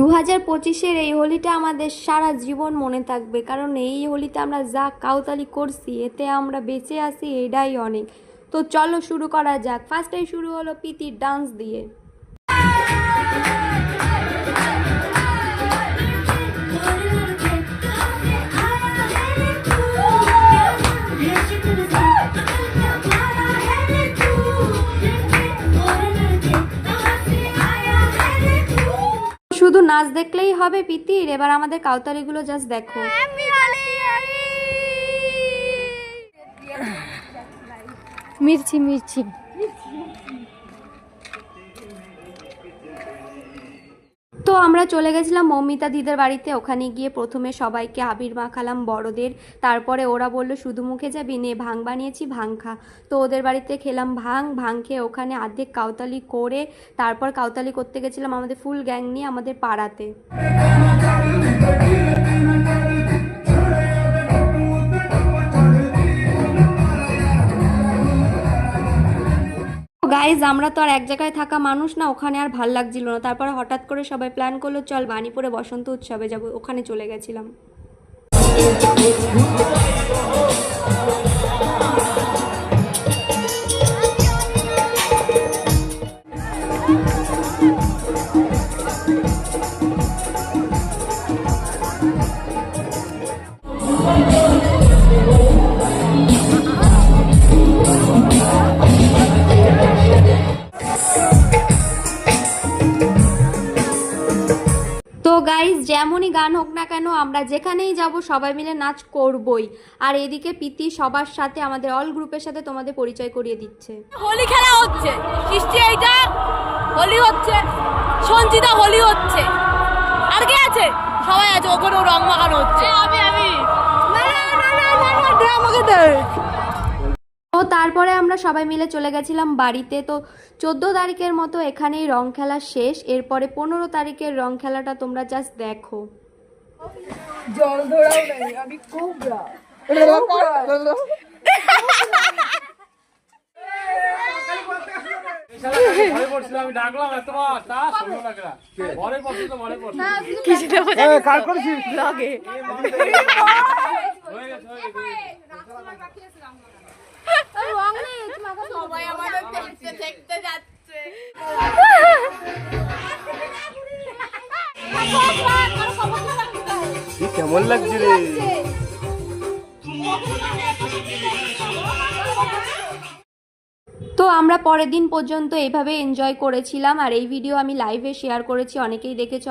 2025-এর এই হোলিটা আমাদের সারা জীবন মনে থাকবে, কারণ এই হোলিতে আমরা যা কাউতালি করছি এতে আমরা বেঁচে আছি, এটাই অনেক। তো চলো শুরু করা যাক। ফার্স্টেই শুরু হলো পিতির ডান্স দিয়ে। শুধু নাচ দেখলেই হবে পিতির, এবার আমাদের কাউতালিগুলো জাস্ট দেখো। মির্চি মির্চি। তো আমরা চলে গেছিলাম মৌমিতা দিদের বাড়িতে। ওখানে গিয়ে প্রথমে সবাইকে আবির মাখালাম বড়দের, তারপরে ওরা বললো শুধু মুখে যাবি, নে ভাং বানিয়েছি ভাং খা। তো ওদের বাড়িতে খেলাম ভাং খেয়ে ওখানে অর্ধেক কাউতালি করে তারপর কাউতালি করতে গেছিলাম আমাদের ফুল গ্যাং নিয়ে আমাদের পাড়াতে। গাইজ, আমরা তো আর এক জায়গায় থাকা মানুষ না, ওখানে আর ভাল লাগছিল না। তারপরে হঠাৎ করে সবাই প্ল্যান করলো চল বাণীপুরে বসন্ত উৎসবে যাব, ওখানে চলে গেছিলাম। তো গাইজ, যেমনই গান হোক না কেন আমরা যেখানেই যাব সবাই মিলে নাচ করবই। আর এদিকে পিতি সবার সাথে আমাদের অল গ্রুপের সাথে তোমাদের পরিচয় করিয়ে দিচ্ছে। হোলি খেলা হচ্ছে, সৃষ্টি এইটা হোলি হচ্ছে, সঞ্চিতা হোলি হচ্ছে, আর কে আছে? সবাই আছে, ওখানে রং মাখানো হচ্ছে। আমি আমাকে দেখ। তো তারপরে আমরা সবাই মিলে চলে গেছিলাম বাড়িতে। তো 14 তারিখের মতো এখানেই রং খেলা শেষ। এরপরে 15 তারিখের রং খেলাটা তোমরা জাস্ট দেখো। জল ধরাও নাই, আমি কোবরা। আমি ডাকলাম এতবার তা শুনলো না কেন? ঘরে বসে তো ঘরে বসে কিছু না বোঝা কার করেছিস লাগে হয়ে গেছে সবাই আমাদের দেখতে দেখতে যাচ্ছে। কেমন লাগছে রে? তো আমরা পরের দিন পর্যন্ত এইভাবে এনজয় করেছিলাম। আর এই ভিডিও আমি লাইভে শেয়ার করেছি, অনেকেই দেখেছো।